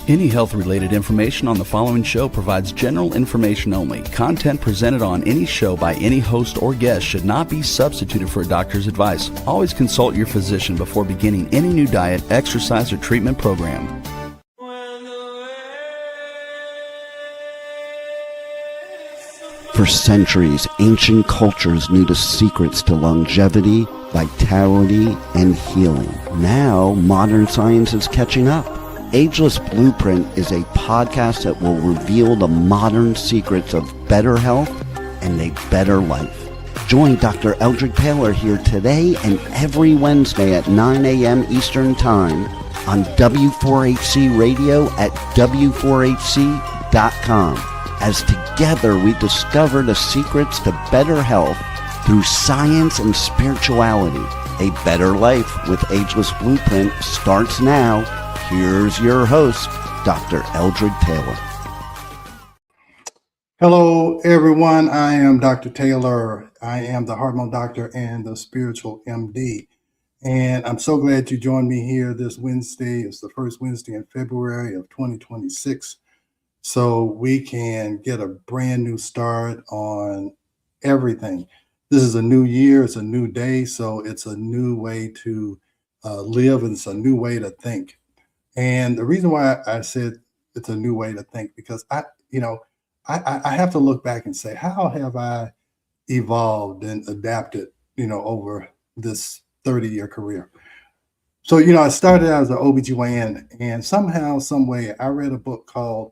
Any health-related information on the following show provides general information only. Content presented on any show by any host or guest should not be substituted for a doctor's advice. Always consult your physician before beginning any new diet, exercise, or treatment program. For centuries, ancient cultures knew the secrets to longevity, vitality, and healing. Now, modern science is catching up. Ageless Blueprint is a podcast that will reveal the modern secrets of better health and a better life. Join Dr. Eldred Taylor here today and every Wednesday at 9 a.m. Eastern Time on W4HC Radio at W4HC.com. As together we discover the secrets to better health through science and spirituality. A Better Life with Ageless Blueprint starts now. Here's your host, Dr. Eldred Taylor. Hello, everyone. I am Dr. Taylor. I am the Hormone Doctor and the Spiritual MD. And I'm so glad you joined me here this Wednesday. It's the first Wednesday in February of 2026. So we can get a brand new start on everything. This is a new year. It's a new day. So it's a new way to live, and it's a new way to think. And the reason why I said it's a new way to think, because I have to look back and say, how have I evolved and adapted, over this 30-year career? So, I started out as an OBGYN, and somehow, some way, I read a book called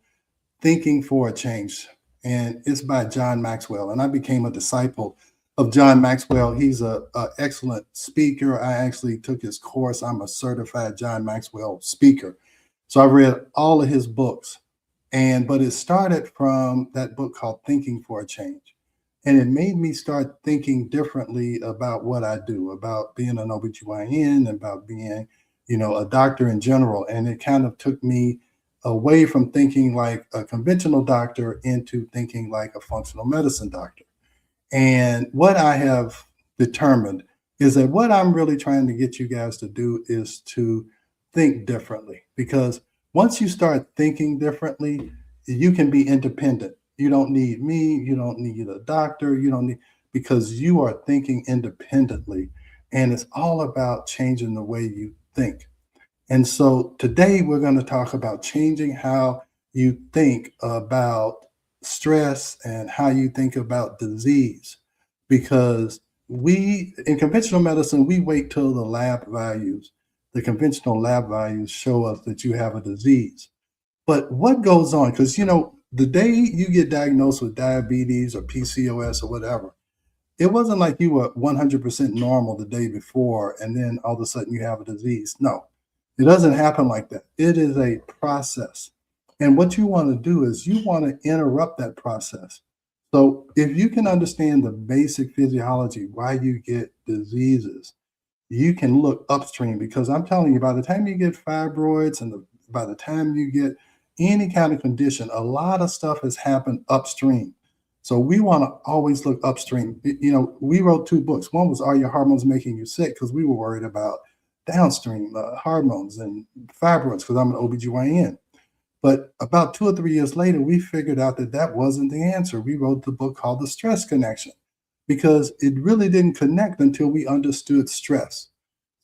Thinking for a Change, and it's by John Maxwell. And I became a disciple of John Maxwell. He's an excellent speaker. I actually took his course. I'm a certified John Maxwell speaker. So I've read all of his books, but it started from that book called Thinking for a Change. And it made me start thinking differently about what I do, about being an OBGYN, about being, a doctor in general. And it kind of took me away from thinking like a conventional doctor into thinking like a functional medicine doctor. And what I have determined is that what I'm really trying to get you guys to do is to think differently. Because once you start thinking differently, you can be independent. You don't need me. You don't need a doctor. Because you are thinking independently. And it's all about changing the way you think. And so today we're going to talk about changing how you think about stress and how you think about disease. Because in conventional medicine, we wait till the conventional lab values show us that you have a disease. But what goes on? Because, the day you get diagnosed with diabetes or PCOS or whatever, it wasn't like you were 100% normal the day before and then all of a sudden you have a disease. No. It doesn't happen like that. It is a process. And what you want to do is you want to interrupt that process. So if you can understand the basic physiology, why you get diseases, you can look upstream. Because I'm telling you, by the time you get fibroids and by the time you get any kind of condition, a lot of stuff has happened upstream. So we want to always look upstream. We wrote 2 books. One was Are Your Hormones Making You Sick? Because we were worried about downstream hormones and fibroids, because I'm an OBGYN. But about 2 or 3 years later, we figured out that wasn't the answer. We wrote the book called The Stress Connection, because it really didn't connect until we understood stress.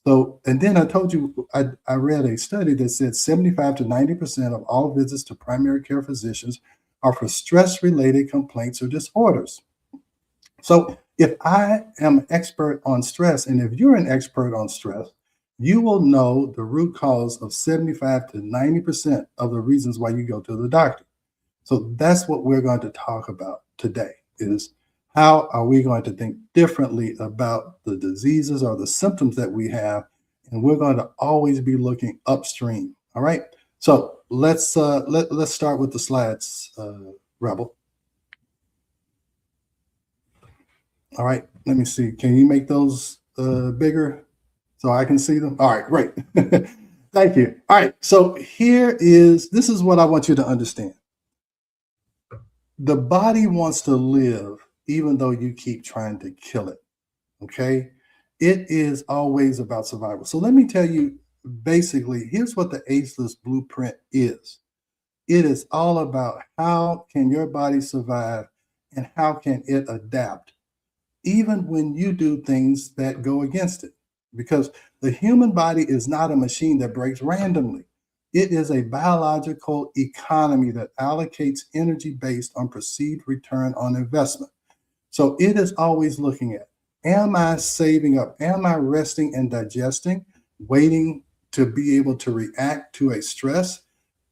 So, and then I told you, I read a study that said 75 to 90% of all visits to primary care physicians are for stress-related complaints or disorders. So if I am an expert on stress, and if you're an expert on stress, you will know the root cause of 75 to 90% of the reasons why you go to the doctor. So that's what we're going to talk about today, is how are we going to think differently about the diseases or the symptoms that we have, and we're going to always be looking upstream. All right. So let's start with the slides, Rebel. All right. Let me see. Can you make those bigger so I can see them? All right. Great. Thank you. All right. So this is what I want you to understand. The body wants to live even though you keep trying to kill it. Okay. It is always about survival. So let me tell you, basically, here's what the Ageless Blueprint is. It is all about how can your body survive and how can it adapt, even when you do things that go against it. Because the human body is not a machine that breaks randomly. It is a biological economy that allocates energy based on perceived return on investment. So it is always looking at, am I saving up? Am I resting and digesting, waiting to be able to react to a stress?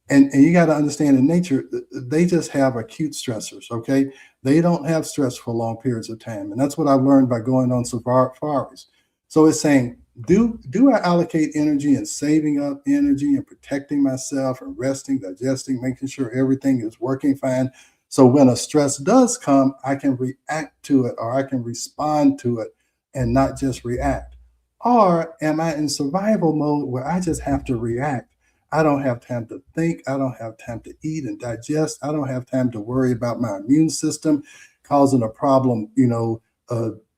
And you got to understand in nature, they just have acute stressors, okay? They don't have stress for long periods of time. And that's what I've learned by going on safaris. So it's saying, do I allocate energy and saving up energy and protecting myself and resting, digesting, making sure everything is working fine. So when a stress does come, I can react to it or I can respond to it and not just react. Or am I in survival mode where I just have to react? I don't have time to think. I don't have time to eat and digest. I don't have time to worry about my immune system causing a problem,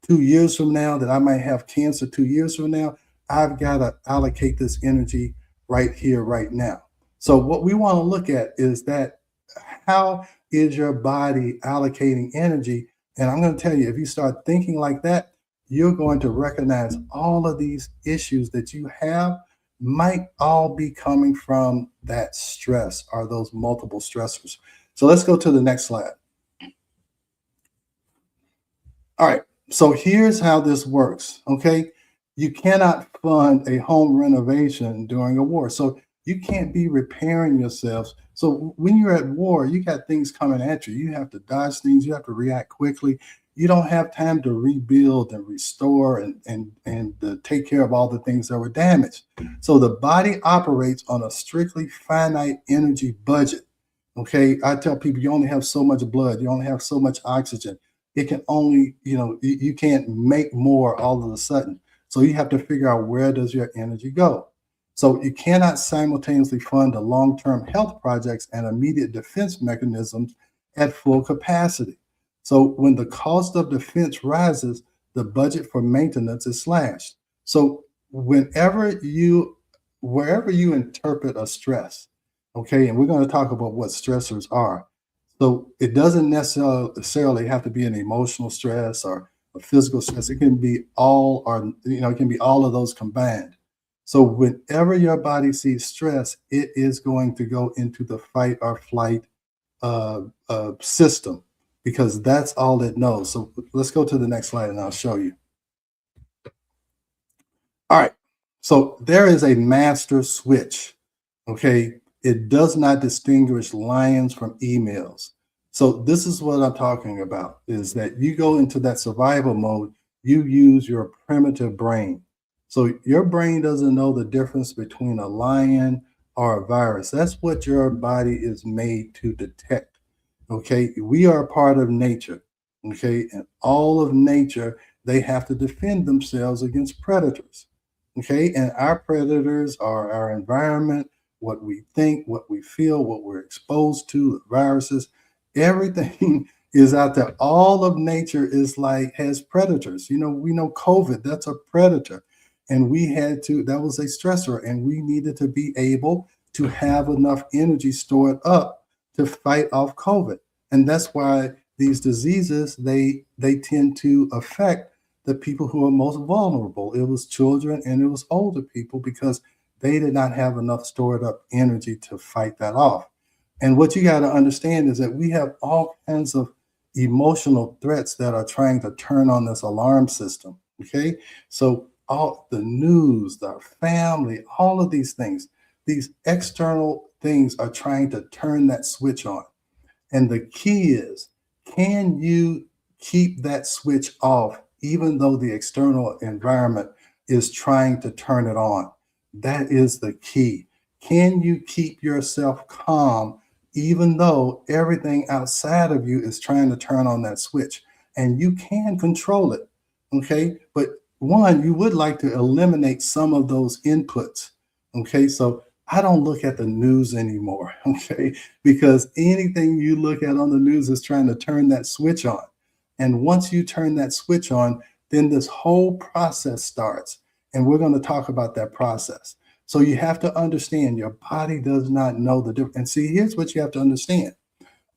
2 years from now, that I might have cancer 2 years from now. I've got to allocate this energy right here, right now. So what we want to look at is that, how is your body allocating energy? And I'm going to tell you, if you start thinking like that, you're going to recognize all of these issues that you have might all be coming from that stress or those multiple stressors. So let's go to the next slide. All right. So here's how this works. Okay. You cannot fund a home renovation during a war. So you can't be repairing yourselves. So when you're at war, you got things coming at you. You have to dodge things. You have to react quickly. You don't have time to rebuild and restore and take care of all the things that were damaged. So the body operates on a strictly finite energy budget. Okay. I tell people you only have so much blood. You only have so much oxygen. It can only, you can't make more all of a sudden. So you have to figure out, where does your energy go? So you cannot simultaneously fund the long-term health projects and immediate defense mechanisms at full capacity. So when the cost of defense rises, the budget for maintenance is slashed. So wherever you interpret a stress, okay, and we're going to talk about what stressors are. So it doesn't necessarily have to be an emotional stress or a physical stress. It can be all, or it can be all of those combined. So whenever your body sees stress, it is going to go into the fight or flight system, because that's all it knows. So let's go to the next slide and I'll show you. All right. So there is a master switch. Okay. It does not distinguish lions from emails. So this is what I'm talking about, is that you go into that survival mode, you use your primitive brain. So your brain doesn't know the difference between a lion or a virus. That's what your body is made to detect. Okay. We are a part of nature. Okay. And all of nature, they have to defend themselves against predators. Okay. And our predators are our environment, what we think, what we feel, what we're exposed to, the viruses, everything is out there. All of nature has predators. We know COVID, that's a predator. And that was a stressor, and we needed to be able to have enough energy stored up to fight off COVID. And that's why these diseases, they tend to affect the people who are most vulnerable. It was children and it was older people, because they did not have enough stored up energy to fight that off. And what you got to understand is that we have all kinds of emotional threats that are trying to turn on this alarm system. Okay. So all the news, our family, all of these things, these external things are trying to turn that switch on. And the key is, can you keep that switch off even though the external environment is trying to turn it on? That is the key. Can you keep yourself calm even though everything outside of you is trying to turn on that switch? And you can control it. Okay. But one, you would like to eliminate some of those inputs. Okay. So I don't look at the news anymore. Okay. Because anything you look at on the news is trying to turn that switch on. And once you turn that switch on, then this whole process starts. And we're going to talk about that process. So you have to understand your body does not know the difference. And see, here's what you have to understand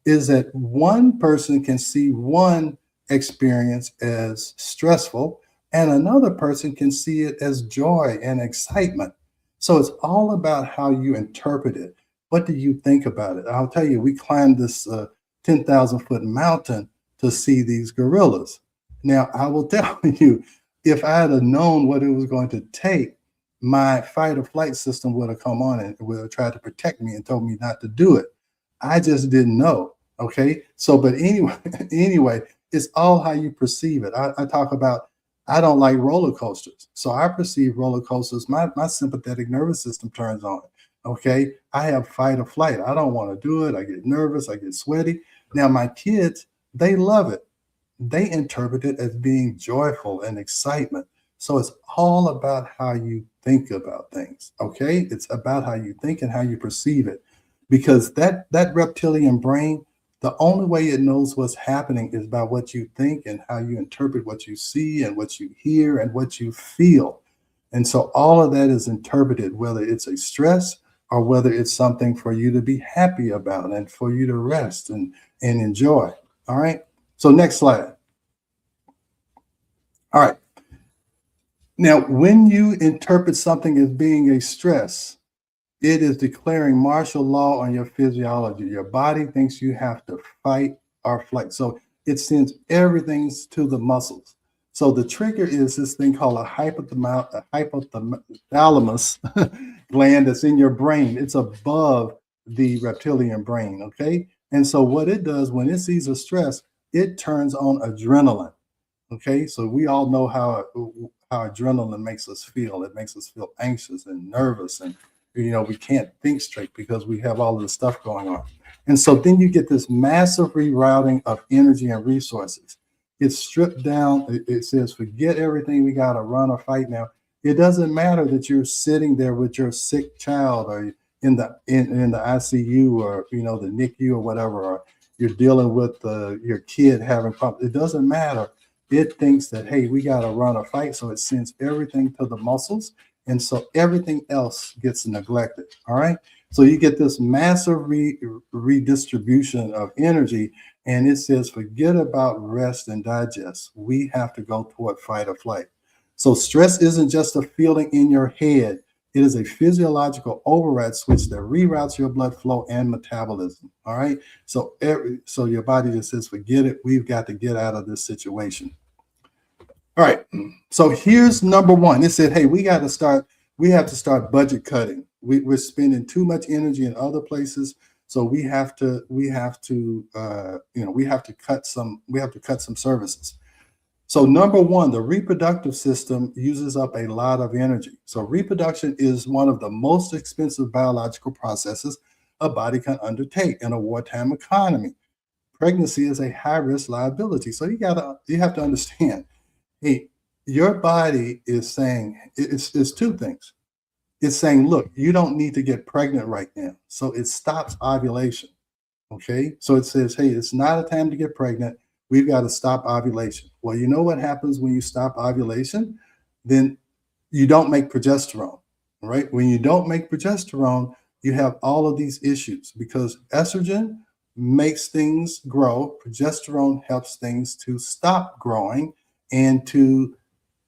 is that one person can see one experience as stressful and another person can see it as joy and excitement. So it's all about how you interpret it. What do you think about it? I'll tell you, we climbed this 10,000-foot mountain to see these gorillas. Now, I will tell you, if I had known what it was going to take, my fight or flight system would have come on and would have tried to protect me and told me not to do it. I just didn't know. Okay. So, but anyway, anyway, it's all how you perceive it. I talk about, I don't like roller coasters. So I perceive roller coasters, my sympathetic nervous system turns on. Okay. I have fight or flight. I don't want to do it. I get nervous. I get sweaty. Now, my kids, they love it. They interpret it as being joyful and excitement. So it's all about how you think about things. Okay. It's about how you think and how you perceive it. Because that reptilian brain, the only way it knows what's happening is by what you think and how you interpret what you see and what you hear and what you feel. And so all of that is interpreted, whether it's a stress or whether it's something for you to be happy about and for you to rest and enjoy. All right. So next slide. All right. Now, when you interpret something as being a stress, it is declaring martial law on your physiology. Your body thinks you have to fight or flight. So it sends everything to the muscles. So the trigger is this thing called a hypothalamus gland that's in your brain. It's above the reptilian brain, okay? And so what it does when it sees a stress, it turns on adrenaline, okay? So we all know how adrenaline makes us feel. It makes us feel anxious and nervous, and we can't think straight because we have all of this stuff going on. And so then you get this massive rerouting of energy and resources. It's stripped down. It says, forget everything. We got to run or fight now. It doesn't matter that you're sitting there with your sick child or in the ICU or, the NICU or whatever, or you're dealing with your kid having problems. It doesn't matter. It thinks that, hey, we got to run or fight. So it sends everything to the muscles. And so everything else gets neglected. All right. So you get this massive redistribution of energy. And it says, forget about rest and digest. We have to go toward fight or flight. So stress isn't just a feeling in your head. It is a physiological override switch that reroutes your blood flow and metabolism. All right. So your body just says, forget it. We've got to get out of this situation. All right. So here's number one. It said, hey, we have to start budget cutting. We're spending too much energy in other places. So we have to cut some services. So number one, the reproductive system uses up a lot of energy. So reproduction is one of the most expensive biological processes a body can undertake in a wartime economy. Pregnancy is a high-risk liability. So you have to understand, hey, your body is saying it's two things. It's saying, look, you don't need to get pregnant right now. So it stops ovulation. Okay. So it says, hey, it's not a time to get pregnant. We've got to stop ovulation. Well, you know what happens when you stop ovulation? Then you don't make progesterone, right? When you don't make progesterone, you have all of these issues because estrogen makes things grow. Progesterone helps things to stop growing and to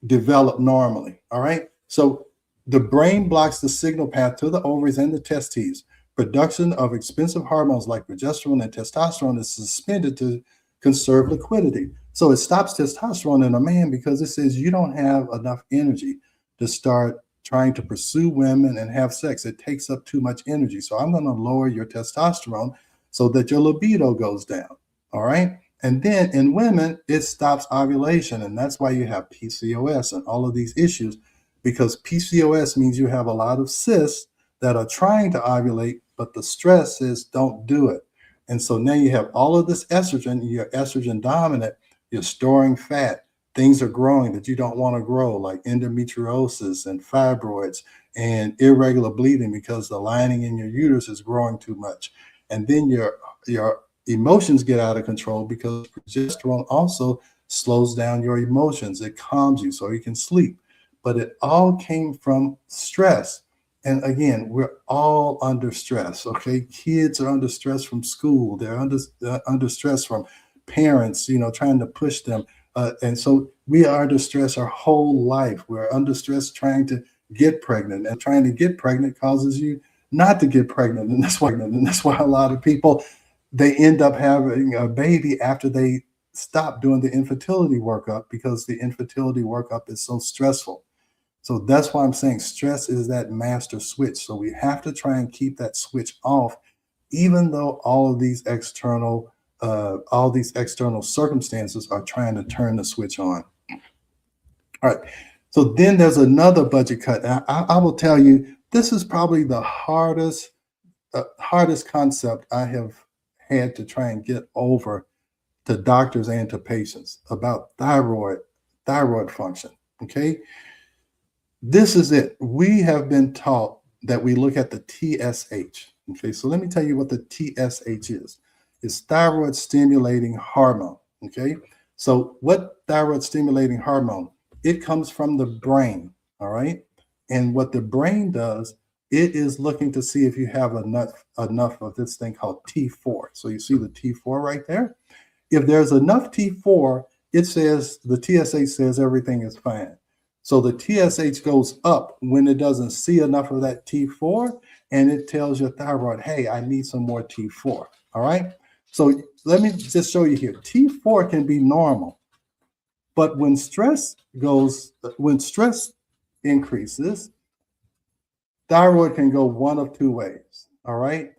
develop normally. All right. So the brain blocks the signal path to the ovaries and the testes. Production of expensive hormones like progesterone and testosterone is suspended to conserve liquidity. So it stops testosterone in a man because it says you don't have enough energy to start trying to pursue women and have sex. It takes up too much energy. So I'm going to lower your testosterone so that your libido goes down. All right. And then in women, it stops ovulation. And that's why you have PCOS and all of these issues, because PCOS means you have a lot of cysts that are trying to ovulate, but the stress is don't do it. And so now you have all of this estrogen, you're estrogen dominant, you're storing fat, things are growing that you don't want to grow, like endometriosis and fibroids and irregular bleeding because the lining in your uterus is growing too much. And then your emotions get out of control because progesterone also slows down your emotions. It calms you so you can sleep. But it all came from stress. And again, we're all under stress. Okay, kids are under stress from school. They're under stress from parents, trying to push them. And so we are under stress our whole life. We're under stress trying to get pregnant, and trying to get pregnant causes you not to get pregnant. And that's why a lot of people, they end up having a baby after they stop doing the infertility workup, because the infertility workup is so stressful. So that's why I'm saying stress is that master switch. So we have to try and keep that switch off, even though all these external circumstances are trying to turn the switch on. All right. So then there's another budget cut. I will tell you, this is probably the hardest concept I have had to try and get over to doctors and to patients about thyroid function. Okay. This is it. We have been taught that we look at the TSH. Okay, so let me tell you what the TSH is. It's thyroid stimulating hormone. Okay, so what thyroid stimulating hormone? It comes from the brain. All right, and what the brain does, it is looking to see if you have enough of this thing called T4. So you see the T4 right there. If there's enough T4, it says the TSH says everything is fine. So the TSH goes up when it doesn't see enough of that T4, and it tells your thyroid, hey, I need some more T4. All right. So let me just show you here. T4 can be normal, but when stress increases, thyroid can go one of two ways. All right.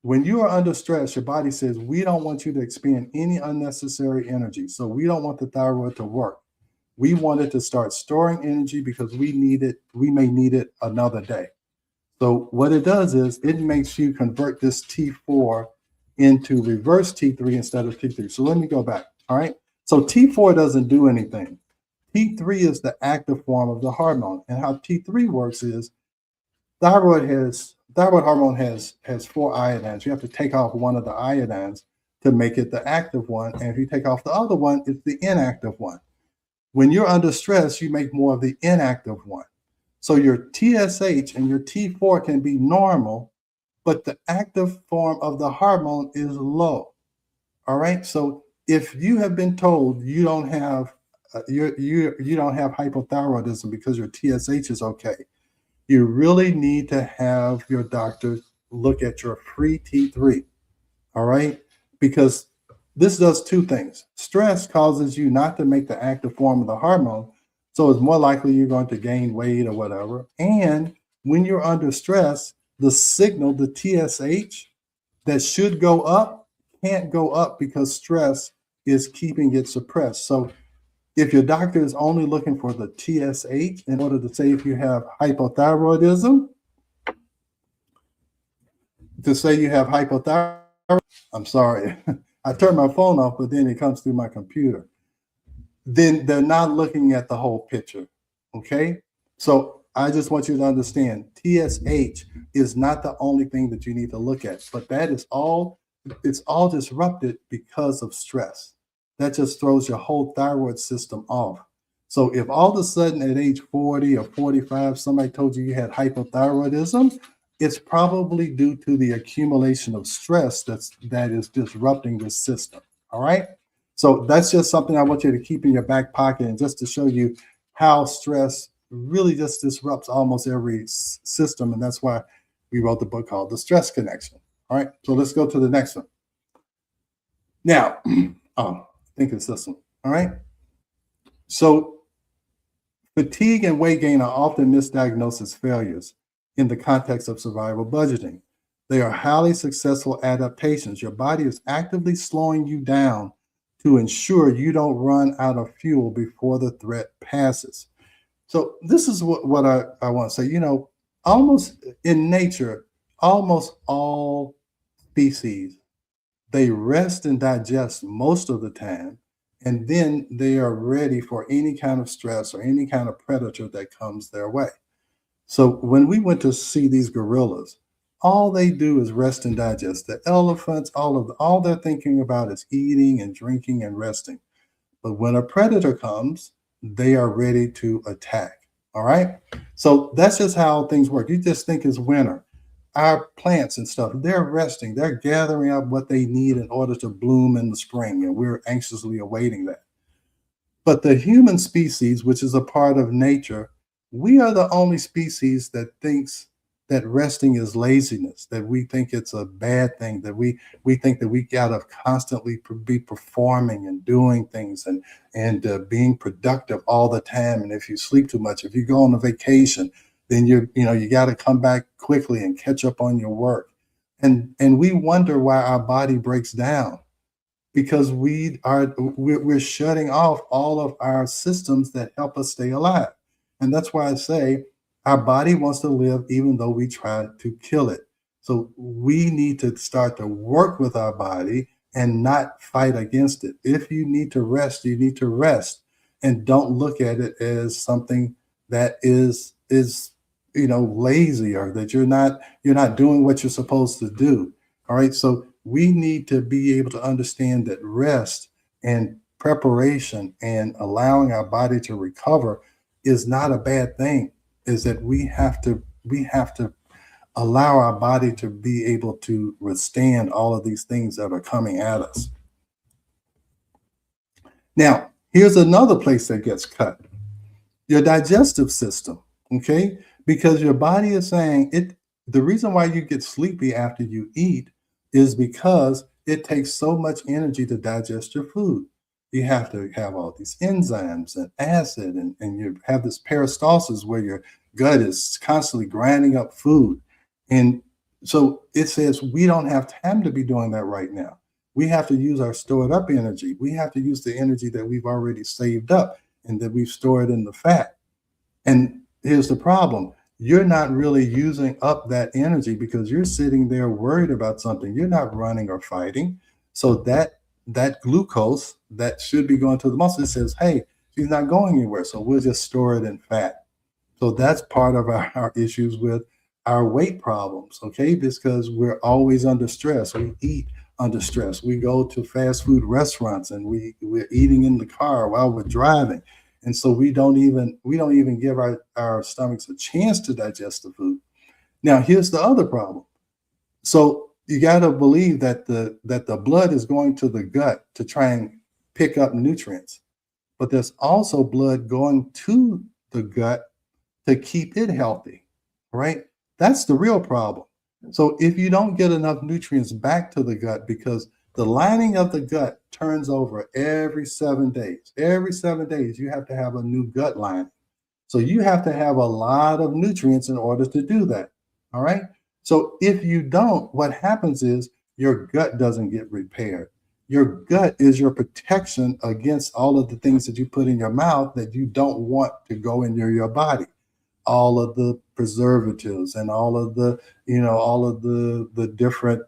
When you are under stress, your body says, we don't want you to expend any unnecessary energy. So we don't want the thyroid to work. We want it to start storing energy because we may need it another day. So what it does is it makes you convert this T4 into reverse T3 instead of T3. So let me go back. All right. So T4 doesn't do anything. T3 is the active form of the hormone. And how T3 works is thyroid hormone has 4 iodines. You have to take off one of the iodines to make it the active one. And if you take off the other one, it's the inactive one. When you're under stress, you make more of the inactive one. So your TSH and your T4 can be normal, but the active form of the hormone is low. All right. So if you have been told you don't have hypothyroidism because your TSH is okay, you really need to have your doctor look at your free T3. All right. Because this does two things. Stress causes you not to make the active form of the hormone, so it's more likely you're going to gain weight or whatever. And when you're under stress, the signal, the TSH, that should go up can't go up because stress is keeping it suppressed. So if your doctor is only looking for the TSH in order to say if you have hypothyroidism, I'm sorry. I turned my phone off, but then it comes through my computer. Then they're not looking at the whole picture. Okay. So I just want you to understand TSH is not the only thing that you need to look at, but it's all disrupted because of stress. That just throws your whole thyroid system off. So if all of a sudden at age 40 or 45, somebody told you had hypothyroidism, it's probably due to the accumulation of stress that is disrupting the system. All right. So that's just something I want you to keep in your back pocket, and just to show you how stress really just disrupts almost every system. And that's why we wrote the book called The Stress Connection. All right. So let's go to the next one. Now, I think it's this one. All right. So fatigue and weight gain are often misdiagnosed as failures in the context of survival budgeting. They are highly successful adaptations. Your body is actively slowing you down to ensure you don't run out of fuel before the threat passes. So this is what I want to say. Almost in nature, almost all species, they rest and digest most of the time, and then they are ready for any kind of stress or any kind of predator that comes their way. So when we went to see these gorillas, all they do is rest and digest. The elephants, all they're thinking about is eating and drinking and resting. But when a predator comes, they are ready to attack. All right. So that's just how things work. You just think it's winter. Our plants and stuff, they're resting, they're gathering up what they need in order to bloom in the spring. And we're anxiously awaiting that. But the human species, which is a part of nature, we are the only species that thinks that resting is laziness, that we think it's a bad thing, that we think that we gotta constantly be performing and doing things and being productive all the time. And if you sleep too much, if you go on a vacation, then you got to come back quickly and catch up on your work. And we wonder why our body breaks down because we're shutting off all of our systems that help us stay alive. And that's why I say our body wants to live even though we try to kill it. So we need to start to work with our body and not fight against it. If you need to rest, you need to rest, and don't look at it as something that is lazy, or that you're not doing what you're supposed to do. All right. So we need to be able to understand that rest and preparation and allowing our body to recover is not a bad thing. Is that we have to allow our body to be able to withstand all of these things that are coming at us. Now, here's another place that gets cut: your digestive system. Okay, because your body is saying it. The reason why you get sleepy after you eat is because it takes so much energy to digest your food. You have to have all these enzymes and acid, and you have this peristalsis where your gut is constantly grinding up food. And so it says we don't have time to be doing that right now. We have to use our stored up energy. We have to use the energy that we've already saved up and that we've stored in the fat. And here's the problem: you're not really using up that energy because you're sitting there worried about something. You're not running or fighting. So that glucose that should be going to the muscle, it says, hey, she's not going anywhere. So we'll just store it in fat. So that's part of our issues with our weight problems, okay? Because we're always under stress. We eat under stress. We go to fast food restaurants and we're eating in the car while we're driving. And so we don't even give our stomachs a chance to digest the food. Now, here's the other problem. So you got to believe that the blood is going to the gut to try and pick up nutrients, but there's also blood going to the gut to keep it healthy, right? That's the real problem. So if you don't get enough nutrients back to the gut, because the lining of the gut turns over every 7 days. Every 7 days, you have to have a new gut lining. So you have to have a lot of nutrients in order to do that. All right. So if you don't, what happens is your gut doesn't get repaired. Your gut is your protection against all of the things that you put in your mouth that you don't want to go into your body. All of the preservatives and all of the different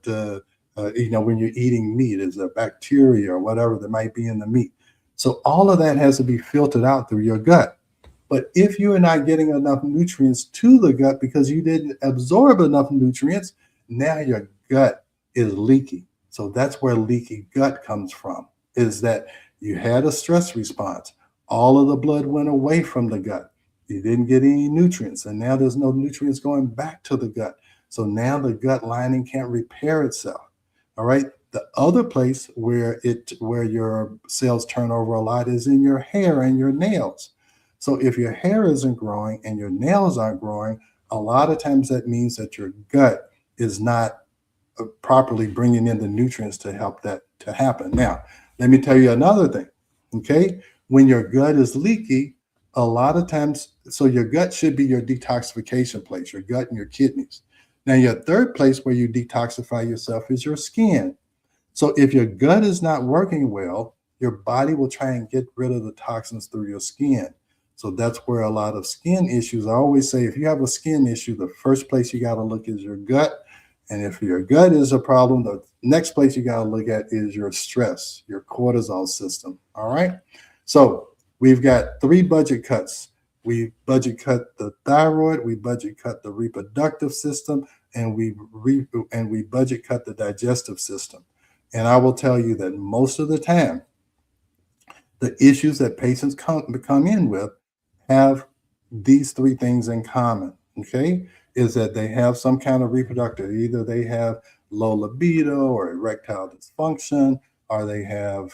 when you're eating meat, is a bacteria or whatever that might be in the meat. So all of that has to be filtered out through your gut. But if you are not getting enough nutrients to the gut because you didn't absorb enough nutrients, now your gut is leaky. So that's where leaky gut comes from, is that you had a stress response. All of the blood went away from the gut. You didn't get any nutrients, and now there's no nutrients going back to the gut. So now the gut lining can't repair itself. All right. The other place where your cells turn over a lot is in your hair and your nails. So if your hair isn't growing and your nails aren't growing, a lot of times that means that your gut is not properly bringing in the nutrients to help that to happen. Now, let me tell you another thing. Okay. When your gut is leaky, a lot of times, so your gut should be your detoxification place, your gut and your kidneys. Now, your third place where you detoxify yourself is your skin. So if your gut is not working well, your body will try and get rid of the toxins through your skin. So that's where a lot of skin issues, I always say, if you have a skin issue, the first place you got to look is your gut. And if your gut is a problem, the next place you got to look at is your stress, your cortisol system. All right. So we've got 3 budget cuts. We budget cut the thyroid, we budget cut the reproductive system, and we budget cut the digestive system. And I will tell you that most of the time, the issues that patients come in with have these three things in common, okay, is that they have some kind of reproductive, either they have low libido or erectile dysfunction, or they have,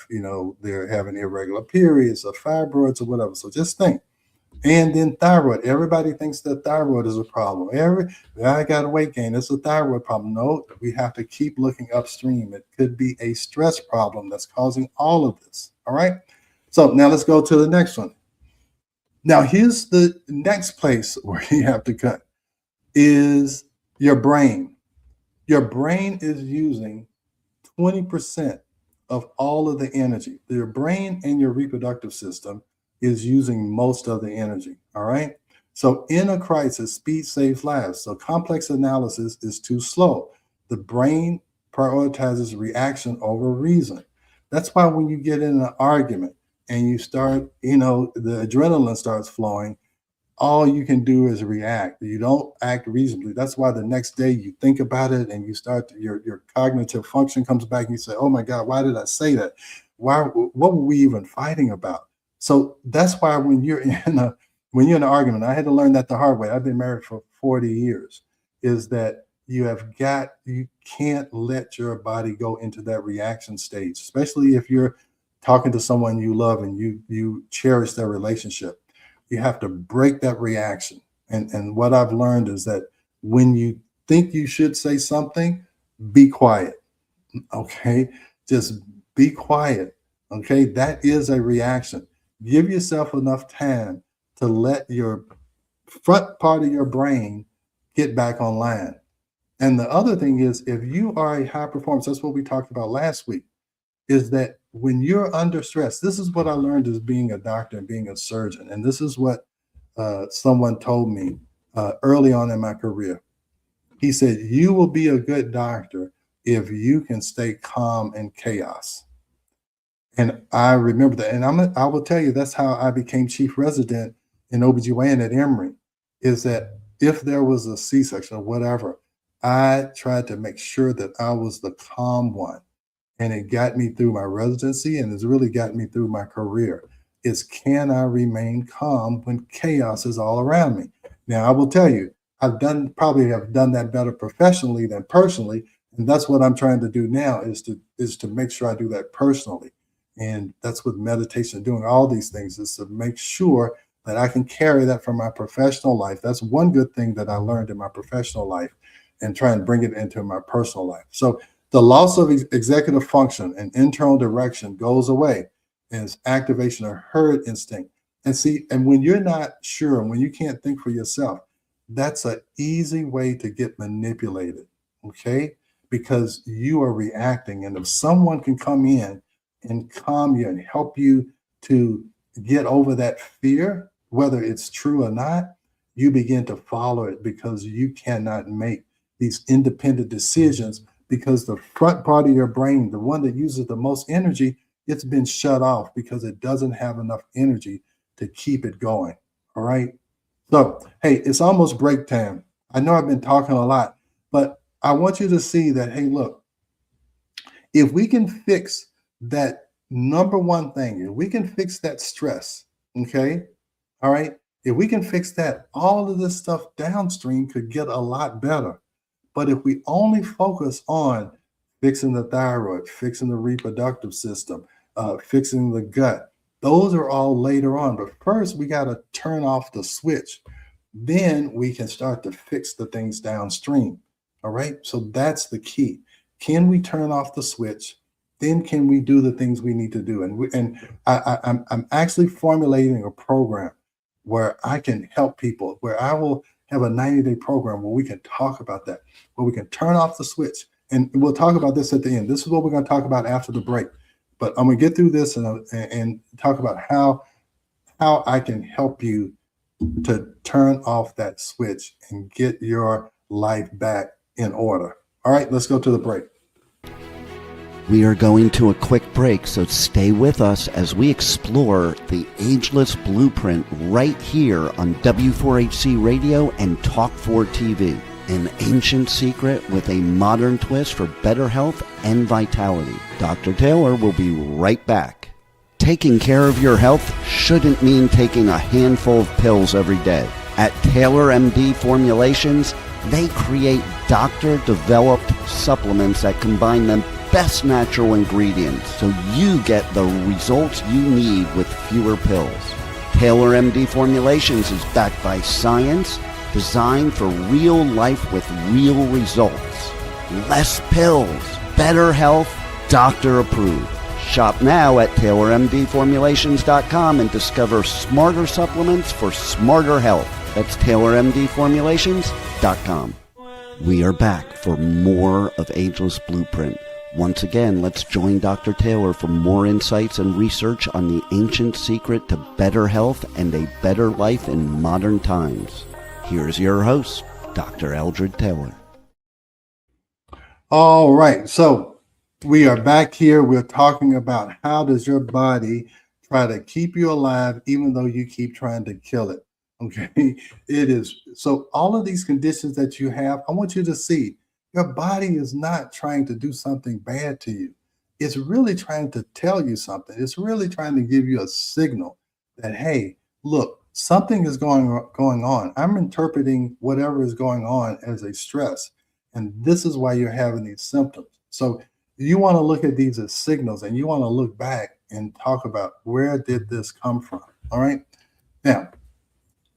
they're having irregular periods or fibroids or whatever. So just think. And then thyroid. Everybody thinks that thyroid is a problem. I got a weight gain. It's a thyroid problem. No, we have to keep looking upstream. It could be a stress problem that's causing all of this. All right. So now let's go to the next one. Now here's the next place where you have to cut is your brain. Your brain is using 20% of all of the energy. Your brain and your reproductive system is using most of the energy. All right. So in a crisis, speed saves lives. So complex analysis is too slow. The brain prioritizes reaction over reason. That's why when you get in an argument and you start, the adrenaline starts flowing, all you can do is react. You don't act reasonably. That's why the next day you think about it and you start your cognitive function comes back and you say, oh my God, why did I say that? What were we even fighting about? So that's why when you're in an argument, I had to learn that the hard way. I've been married for 40 years, is that you can't let your body go into that reaction stage, especially if you're talking to someone you love and you cherish their relationship. You have to break that reaction. And what I've learned is that when you think you should say something, be quiet. Okay. Just be quiet. Okay. That is a reaction. Give yourself enough time to let your front part of your brain get back online. And the other thing is, if you are a high performance, that's what we talked about last week, is that when you're under stress, this is what I learned as being a doctor and being a surgeon. And this is what someone told me early on in my career. He said, you will be a good doctor if you can stay calm in chaos. And I remember that. And I will tell you, that's how I became chief resident in OBGYN at Emory, is that if there was a C-section or whatever, I tried to make sure that I was the calm one. And it got me through my residency, and it's really got me through my career, is can I remain calm when chaos is all around me? Now, I will tell you, probably have done that better professionally than personally. And that's what I'm trying to do now is to make sure I do that personally. And that's what meditation, doing all these things, is to make sure that I can carry that from my professional life. That's one good thing that I learned in my professional life, and try and bring it into my personal life. So the loss of executive function and internal direction goes away as activation of herd instinct. And when you're not sure, and when you can't think for yourself, that's an easy way to get manipulated, okay? Because you are reacting. And if someone can come in and calm you and help you to get over that fear, whether it's true or not, you begin to follow it, because you cannot make these independent decisions, because the front part of your brain, the one that uses the most energy, it's been shut off because it doesn't have enough energy to keep it going. All right. So, hey, it's almost break time. I know I've been talking a lot, but I want you to see that, hey, look, if we can fix that number one thing, if we can fix that stress, okay, all right, if we can fix that, all of this stuff downstream could get a lot better. But if we only focus on fixing the thyroid, fixing the reproductive system, fixing the gut, those are all later on. But first, we got to turn off the switch. Then we can start to fix the things downstream. All right. So that's the key. Can we turn off the switch? Then can we do the things we need to do? I'm actually formulating a program where I can help people, where I will have a 90-day program where we can talk about that, where we can turn off the switch. And we'll talk about this at the end. This is what we're going to talk about after the break. But I'm going to get through this and talk about how I can help you to turn off that switch and get your life back in order. All right, let's go to the break. We are going to a quick break, so stay with us as we explore the ageless blueprint right here on W4HC Radio and Talk4 TV. An ancient secret with a modern twist for better health and vitality. Dr. Taylor will be right back. Taking care of your health shouldn't mean taking a handful of pills every day. At Taylor MD Formulations, they create doctor-developed supplements that combine the best natural ingredients so you get the results you need with fewer pills. Taylor MD Formulations is backed by science, designed for real life with real results. Less pills, better health, doctor approved. Shop now at TaylorMDFormulations.com and discover smarter supplements for smarter health. That's TaylorMDFormulations.com. We are back for more of Ageless Blueprint. Once again, let's join Dr. Taylor for more insights and research on the ancient secret to better health and a better life in modern times. Here's your host, Dr. Eldred Taylor. All right, so we are back here. We're talking about how does your body try to keep you alive even though you keep trying to kill it. Okay, it is. So all of these conditions that you have, I want you to see your body is not trying to do something bad to you. It's really trying to tell you something. It's really trying to give you a signal that, hey, look, something is going on. I'm interpreting whatever is going on as a stress. And this is why you're having these symptoms. So you want to look at these as signals, and you want to look back and talk about, where did this come from? All right.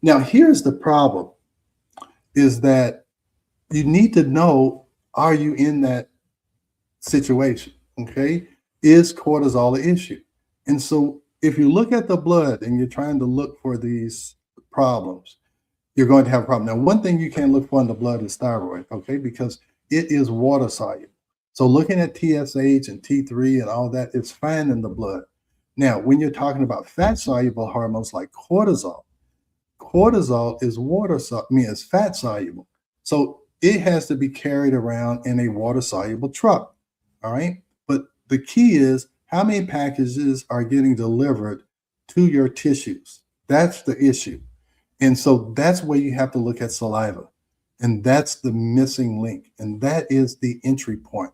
Now here's the problem, is that you need to know, are you in that situation? Okay. Is cortisol an issue? And so if you look at the blood and you're trying to look for these problems, you're going to have a problem. Now, one thing you can look for in the blood is thyroid, okay, because it is water soluble. So looking at TSH and T3 and all that, it's fine in the blood. Now, when you're talking about fat soluble hormones like cortisol is is fat soluble. So it has to be carried around in a water soluble truck. All right. But the key is, how many packages are getting delivered to your tissues? That's the issue. And so that's where you have to look at saliva. And that's the missing link. And that is the entry point.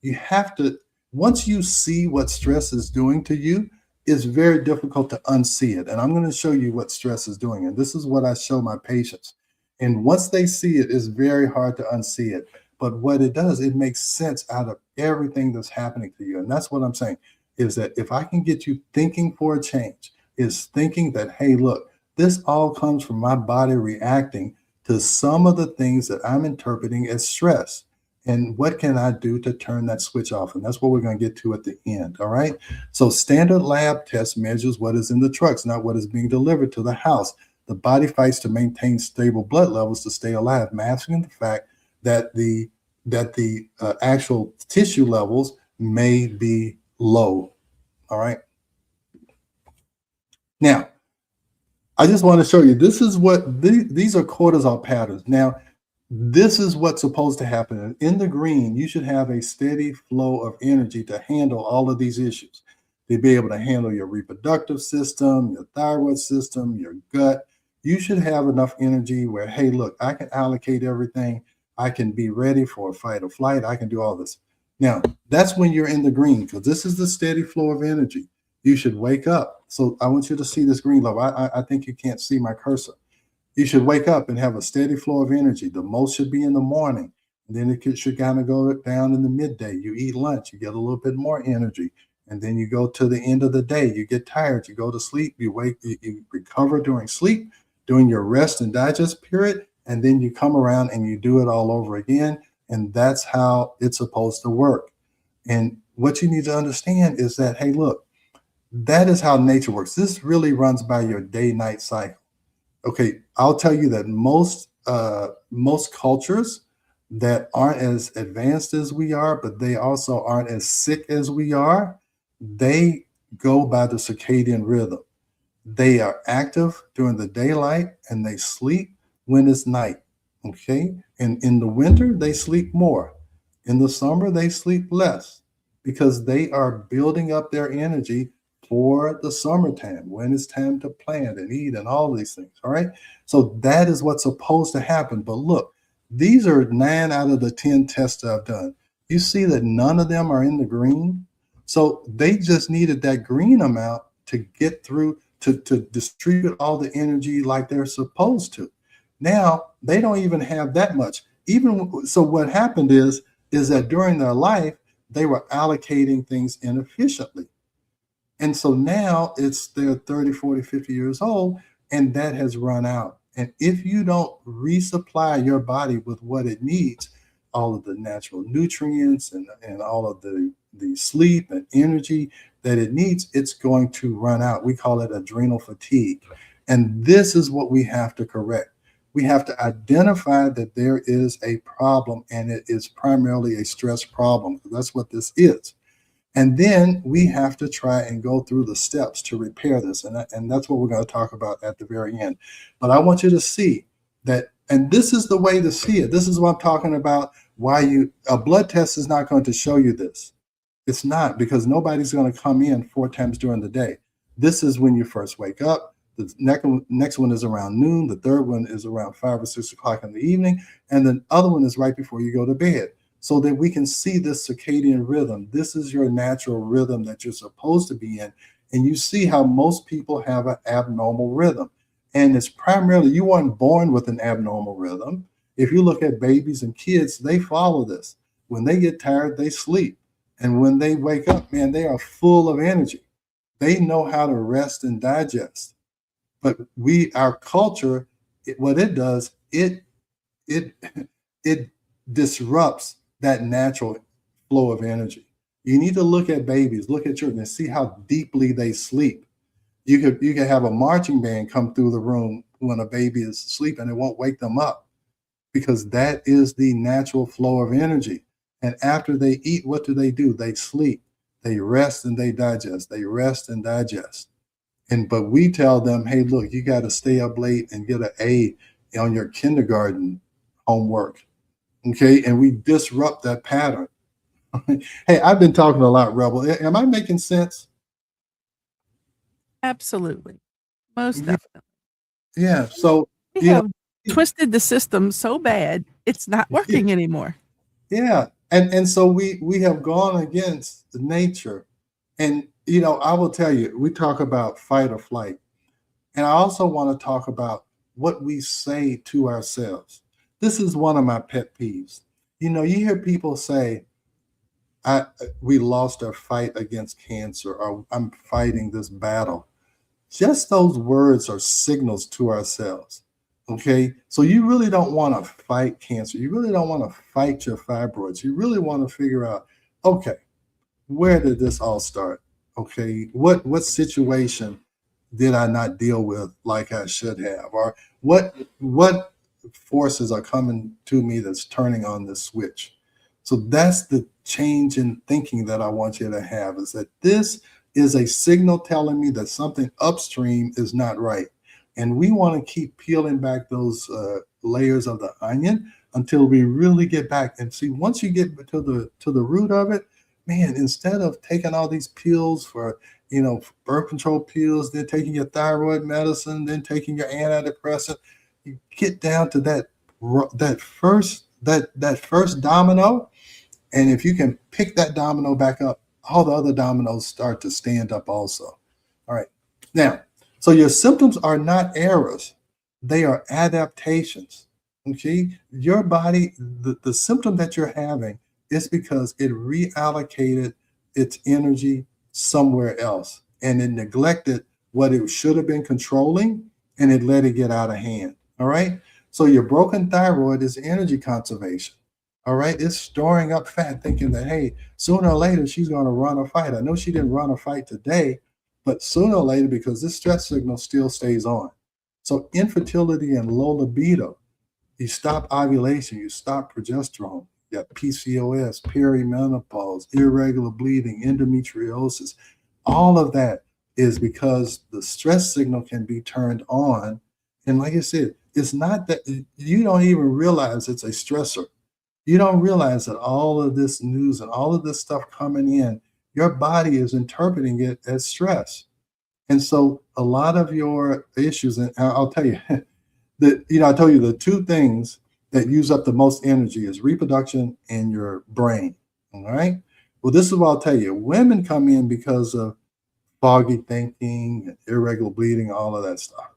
You have to, once you see what stress is doing to you, it's very difficult to unsee it. And I'm going to show you what stress is doing. And this is what I show my patients. And once they see it, it's very hard to unsee it. But what it does, it makes sense out of everything that's happening to you. And that's what I'm saying, is that if I can get you thinking for a change, is thinking that, hey, look, this all comes from my body reacting to some of the things that I'm interpreting as stress. And what can I do to turn that switch off? And that's what we're going to get to at the end. All right. So standard lab test measures what is in the trucks, not what is being delivered to the house. The body fights to maintain stable blood levels to stay alive, masking the fact that the actual tissue levels may be low. All right. Now, I just want to show you, this is what these are cortisol patterns. Now, this is what's supposed to happen. In the green, you should have a steady flow of energy to handle all of these issues. To be able to handle your reproductive system, your thyroid system, your gut. You should have enough energy where, hey, look, I can allocate everything. I can be ready for a fight or flight. I can do all this. Now, that's when you're in the green, because this is the steady flow of energy. You should wake up. So I want you to see this green level. I think you can't see my cursor. You should wake up and have a steady flow of energy. The most should be in the morning. And then it should kind of go down in the midday. You eat lunch, you get a little bit more energy. And then you go to the end of the day. You get tired, you go to sleep, you wake, you recover during sleep, during your rest and digest period. And then you come around and you do it all over again. And that's how it's supposed to work. And what you need to understand is that, hey, look, that is how nature works. This really runs by your day-night cycle. Okay, I'll tell you that most cultures that aren't as advanced as we are, but they also aren't as sick as we are, they go by the circadian rhythm. They are active during the daylight and they sleep when it's night. Okay, and in the winter, they sleep more. In the summer, they sleep less because they are building up their energy for the summertime, when it's time to plant and eat and all these things. All right. So that is what's supposed to happen. But look, these are 9 out of the 10 tests I've done. You see that none of them are in the green. So they just needed that green amount to get through to distribute all the energy like they're supposed to. Now they don't even have that much. Even so, what happened is that during their life, they were allocating things inefficiently. And so now they're 30, 40, 50 years old, and that has run out. And if you don't resupply your body with what it needs, all of the natural nutrients and all of the sleep and energy that it needs, it's going to run out. We call it adrenal fatigue. And this is what we have to correct. We have to identify that there is a problem, and it is primarily a stress problem. That's what this is. And then we have to try and go through the steps to repair this. And that's what we're going to talk about at the very end. But I want you to see that, and this is the way to see it. This is what I'm talking about. Why a blood test is not going to show you this. It's not, because nobody's going to come in 4 times during the day. This is when you first wake up. The next one is around noon. The third one is around 5 or 6 o'clock in the evening. And the other one is right before you go to bed, so that we can see this circadian rhythm. This is your natural rhythm that you're supposed to be in. And you see how most people have an abnormal rhythm. And it's primarily, you weren't born with an abnormal rhythm. If you look at babies and kids, they follow this. When they get tired, they sleep. And when they wake up, man, they are full of energy. They know how to rest and digest. But our culture, what it does, it disrupts that natural flow of energy. You need to look at babies, look at children, and see how deeply they sleep. You could have a marching band come through the room when a baby is asleep, and it won't wake them up, because that is the natural flow of energy. And after they eat, what do? They sleep, they rest, and they digest. They rest and digest. But we tell them, hey, look, you got to stay up late and get an A on your kindergarten homework. Okay, and we disrupt that pattern. Hey, I've been talking a lot, Rebel. Am I making sense? Absolutely. Most definitely. Yeah. So we have twisted the system so bad, it's not working anymore. Yeah. And so we have gone against nature. And, I will tell you, we talk about fight or flight. And I also want to talk about what we say to ourselves. This is one of my pet peeves. You hear people say, we lost our fight against cancer, or I'm fighting this battle. Just those words are signals to ourselves. Okay. So you really don't want to fight cancer. You really don't want to fight your fibroids. You really want to figure out, okay, where did this all start? Okay. What situation did I not deal with like I should have? Or what forces are coming to me that's turning on this switch? So that's the change in thinking that I want you to have, is that this is a signal telling me that something upstream is not right. And we want to keep peeling back those layers of the onion until we really get back. And see, once you get to the root of it, man, instead of taking all these pills for, birth control pills, then taking your thyroid medicine, then taking your antidepressant, you get down to that first domino. And if you can pick that domino back up, all the other dominoes start to stand up also. All right. Now, so your symptoms are not errors. They are adaptations. Okay. Your body, the symptom that you're having is because it reallocated its energy somewhere else, and it neglected what it should have been controlling, and it let it get out of hand. All right. So your broken thyroid is energy conservation. All right. It's storing up fat, thinking that, hey, sooner or later she's going to run a fight. I know she didn't run a fight today, but sooner or later, because this stress signal still stays on. So infertility and low libido, you stop ovulation, you stop progesterone, you got PCOS, perimenopause, irregular bleeding, endometriosis. All of that is because the stress signal can be turned on. And like I said, it's not that you don't even realize it's a stressor. You don't realize that all of this news and all of this stuff coming in, your body is interpreting it as stress. And so a lot of your issues, and I'll tell you that, I told you the two things that use up the most energy is reproduction and your brain. All right. Well, this is what I'll tell you. Women come in because of foggy thinking, irregular bleeding, all of that stuff.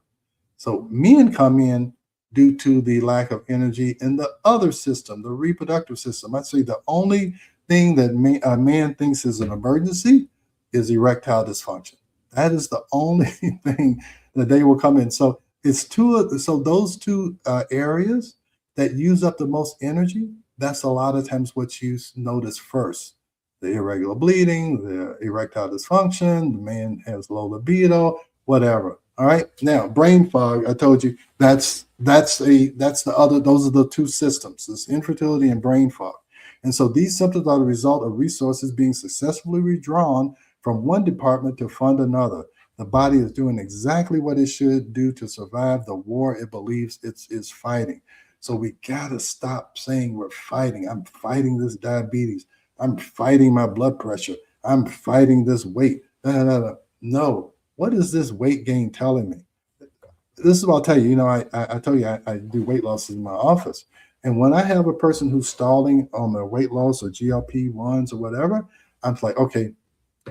So men come in due to the lack of energy in the other system, the reproductive system. I'd say the only thing that a man thinks is an emergency is erectile dysfunction. That is the only thing that they will come in. So it's those two areas that use up the most energy. That's a lot of times what you notice first: the irregular bleeding, the erectile dysfunction, the man has low libido, whatever. All right. Now, brain fog, I told you that's the other, those are the two systems, this infertility and brain fog. And so these symptoms are the result of resources being successfully withdrawn from one department to fund another. The body is doing exactly what it should do to survive the war it believes it is fighting. So we gotta stop saying we're fighting. I'm fighting this diabetes. I'm fighting my blood pressure. I'm fighting this weight. No. What is this weight gain telling me? This is what I'll tell you. I tell you, I do weight loss in my office. And when I have a person who's stalling on their weight loss or GLP-1s or whatever, I'm like, okay,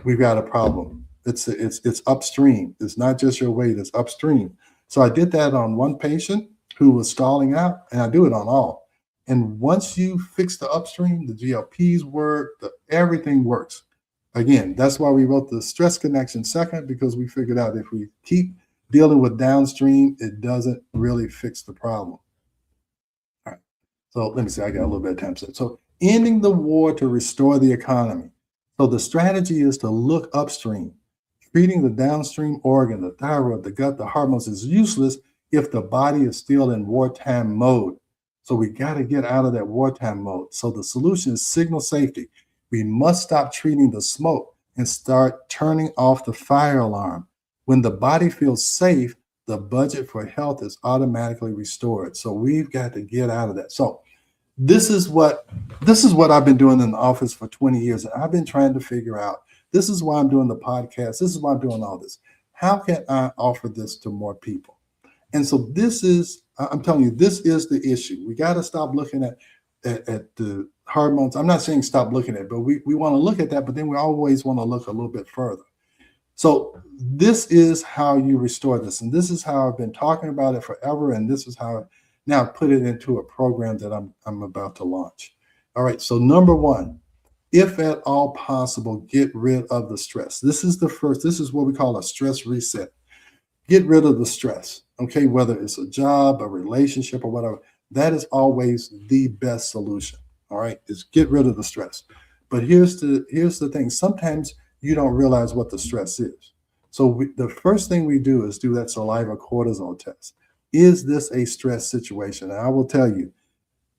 we've got a problem. It's upstream. It's not just your weight, it's upstream. So I did that on one patient who was stalling out, and I do it on all. And once you fix the upstream, the GLPs work, everything works. Again, that's why we wrote the stress connection second, because we figured out if we keep dealing with downstream, it doesn't really fix the problem. All right. So let me see, I got a little bit of time. So ending the war to restore the economy. So the strategy is to look upstream. Treating the downstream organ, the thyroid, the gut, the hormones is useless if the body is still in wartime mode. So we got to get out of that wartime mode. So the solution is signal safety. We must stop treating the smoke and start turning off the fire alarm. When the body feels safe, the budget for health is automatically restored. So we've got to get out of that. So this is what I've been doing in the office for 20 years. And I've been trying to figure out, this is why I'm doing the podcast. This is why I'm doing all this. How can I offer this to more people? And so I'm telling you, this is the issue. We got to stop looking at the hormones. I'm not saying stop looking at it, but we want to look at that, but then we always want to look a little bit further. So this is how you restore this. And this is how I've been talking about it forever. And this is how I now put it into a program that I'm about to launch. All right. So number one, if at all possible, get rid of the stress. This is what we call a stress reset. Get rid of the stress. Okay. Whether it's a job, a relationship, or whatever, that is always the best solution. All right, is get rid of the stress. But here's the thing. Sometimes you don't realize what the stress is. So the first thing we do is do that saliva cortisol test. Is this a stress situation? And I will tell you,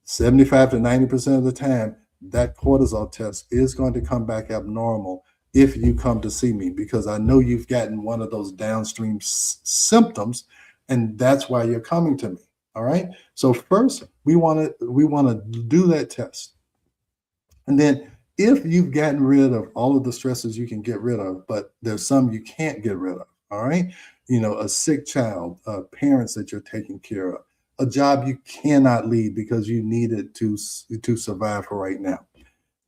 75 to 90% of the time, that cortisol test is going to come back abnormal if you come to see me, because I know you've gotten one of those downstream symptoms, and that's why you're coming to me. All right. So first, we want to do that test. And then if you've gotten rid of all of the stresses you can get rid of, but there's some you can't get rid of. All right. A sick child, parents that you're taking care of, a job you cannot leave because you need it to survive for right now.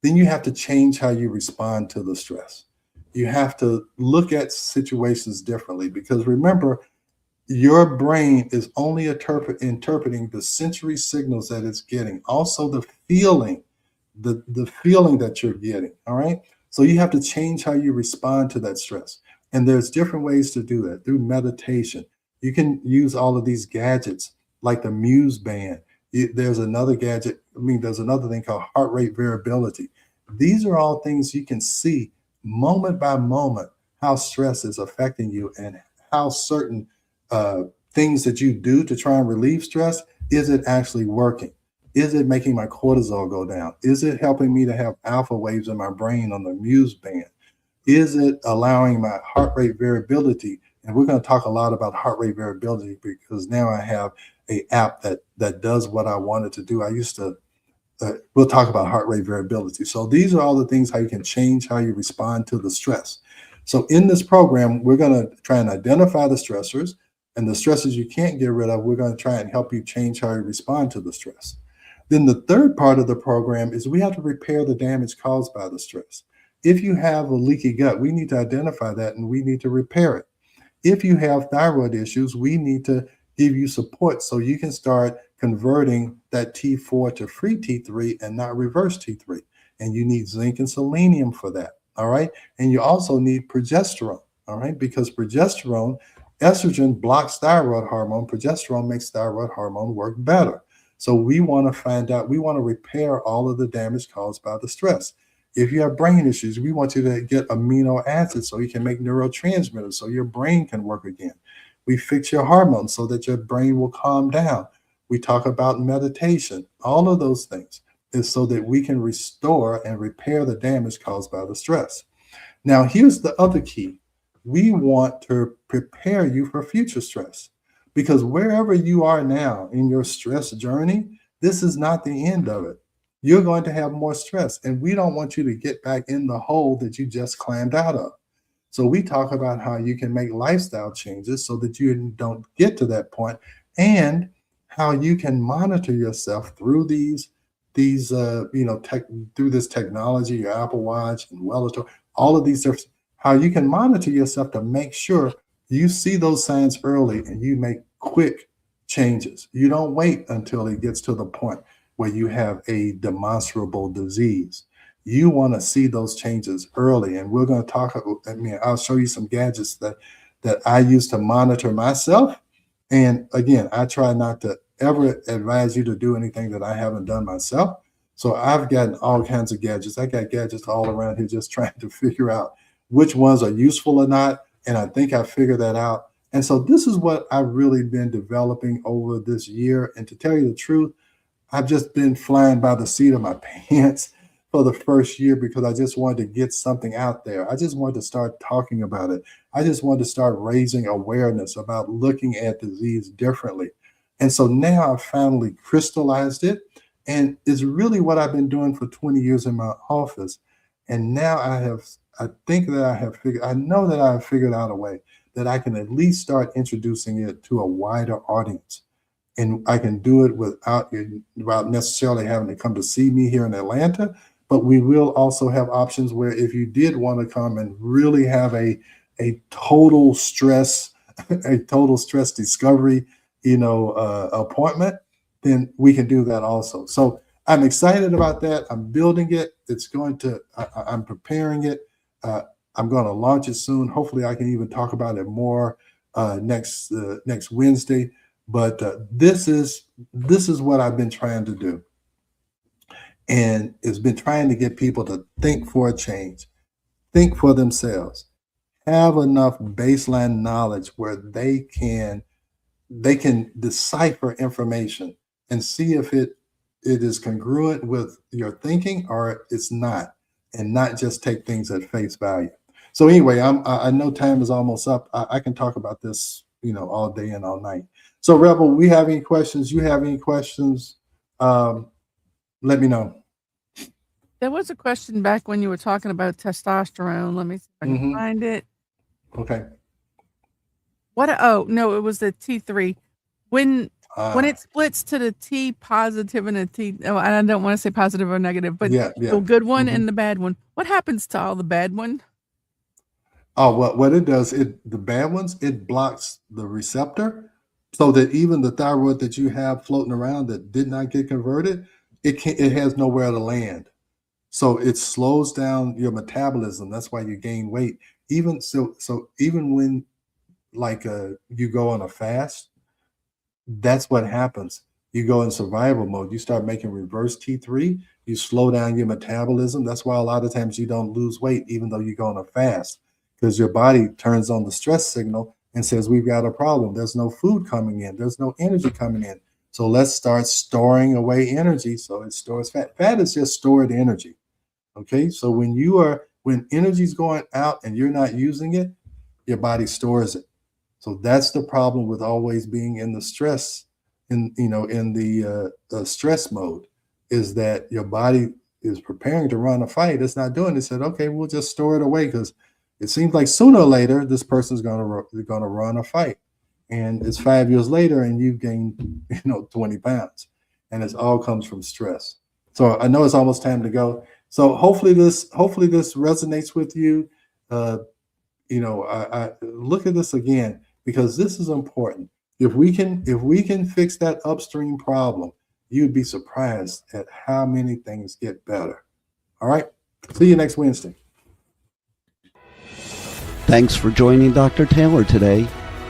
Then you have to change how you respond to the stress. You have to look at situations differently, because remember, your brain is only interpreting the sensory signals that it's getting, also the feeling that you're getting. All right. So you have to change how you respond to that stress. And there's different ways to do that through meditation. You can use all of these gadgets like the Muse band. There's another thing called heart rate variability. These are all things you can see moment by moment how stress is affecting you, and how certain things that you do to try and relieve stress, is it actually working? Is it making my cortisol go down? Is it helping me to have alpha waves in my brain on the Muse band? Is it allowing my heart rate variability? And we're going to talk a lot about heart rate variability, because now I have an app that does what I wanted to do. We'll talk about heart rate variability. So these are all the things how you can change how you respond to the stress. So in this program, we're going to try and identify the stressors, and the stresses you can't get rid of, we're going to try and help you change how you respond to the stress. Then the third part of the program is we have to repair the damage caused by the stress. If you have a leaky gut, we need to identify that and we need to repair it. If you have thyroid issues, we need to give you support so you can start converting that T4 to free T3 and not reverse T3. And you need zinc and selenium for that. All right. And you also need progesterone. All right. Because progesterone, estrogen blocks thyroid hormone. Progesterone makes thyroid hormone work better. So we want to find out, we want to repair all of the damage caused by the stress. If you have brain issues, we want you to get amino acids so you can make neurotransmitters so your brain can work again. We fix your hormones so that your brain will calm down. We talk about meditation. All of those things is so that we can restore and repair the damage caused by the stress. Now, here's the other key. We want to prepare you for future stress because wherever you are now in your stress journey, this is not the end of it. You're going to have more stress, and we don't want you to get back in the hole that you just climbed out of. So we talk about how you can make lifestyle changes so that you don't get to that point, and how you can monitor yourself through through this technology, your Apple Watch and Wellness, all of these different, how you can monitor yourself to make sure you see those signs early and you make quick changes. You don't wait until it gets to the point where you have a demonstrable disease. You want to see those changes early. And we're going to talk, I'll show you some gadgets that I use to monitor myself. And again, I try not to ever advise you to do anything that I haven't done myself. So I've gotten all kinds of gadgets. I got gadgets all around here just trying to figure out which ones are useful or not. And I think I figured that out. And so this is what I've really been developing over this year. And to tell you the truth, I've just been flying by the seat of my pants for the first year because I just wanted to get something out there. I just wanted to start talking about it. I just wanted to start raising awareness about looking at disease differently. And so now I've finally crystallized it. And it's really what I've been doing for 20 years in my office. And now I know that I have figured out a way that I can at least start introducing it to a wider audience. And I can do it without necessarily having to come to see me here in Atlanta. But we will also have options where if you did want to come and really have a total stress, discovery, appointment, then we can do that also. So I'm excited about that. I'm building it. I'm preparing it. I'm going to launch it soon. Hopefully I can even talk about it more next Wednesday. But this is what I've been trying to do. And it's been trying to get people to think for a change, think for themselves, have enough baseline knowledge where they can decipher information and see if it is congruent with your thinking or it's not, and not just take things at face value. So anyway, I know time is almost up. I can talk about this, all day and all night. So Rebel, we have any questions? You have any questions? Let me know. There was a question back when you were talking about testosterone. Let me see if I can find it. Okay. Oh, no, it was the T3. When it splits to the T positive and the T, I don't want to say positive or negative, but the good one and the bad one. What happens to all the bad one? Oh, what it does, the bad ones, it blocks the receptor so that even the thyroid that you have floating around that did not get converted, it has nowhere to land. So it slows down your metabolism. That's why you gain weight. Even when you go on a fast, that's what happens. You go in survival mode. You start making reverse T3. You slow down your metabolism. That's why a lot of times you don't lose weight, even though you go on a fast, because your body turns on the stress signal and says, we've got a problem. There's no food coming in. There's no energy coming in. So let's start storing away energy. So it stores fat. Fat is just stored energy. Okay. So when energy's going out and you're not using it, your body stores it. So that's the problem with always being in the stress, stress mode, is that your body is preparing to run a fight. It's not doing it. It said, okay, we'll just store it away because it seems like sooner or later this person's going to run a fight, and it's 5 years later and you've gained 20 pounds, and it all comes from stress. So I know it's almost time to go. So hopefully this resonates with you. I look at this again, because this is important. If we can fix that upstream problem, you'd be surprised at how many things get better. All right. See you next Wednesday. Thanks for joining Dr. Taylor today.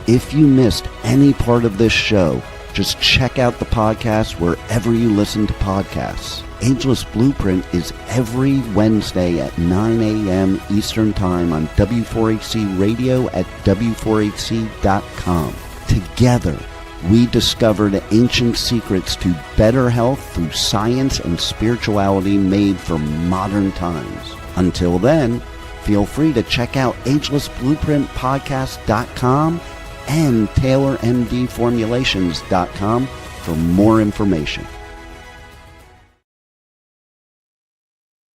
If you missed any part of this show, just check out the podcast wherever you listen to podcasts. Ageless Blueprint is every Wednesday at 9 a.m. Eastern Time on W4HC Radio at W4HC.com. Together, we discover the ancient secrets to better health through science and spirituality made for modern times. Until then, feel free to check out agelessblueprintpodcast.com and TaylorMDFormulations.com for more information.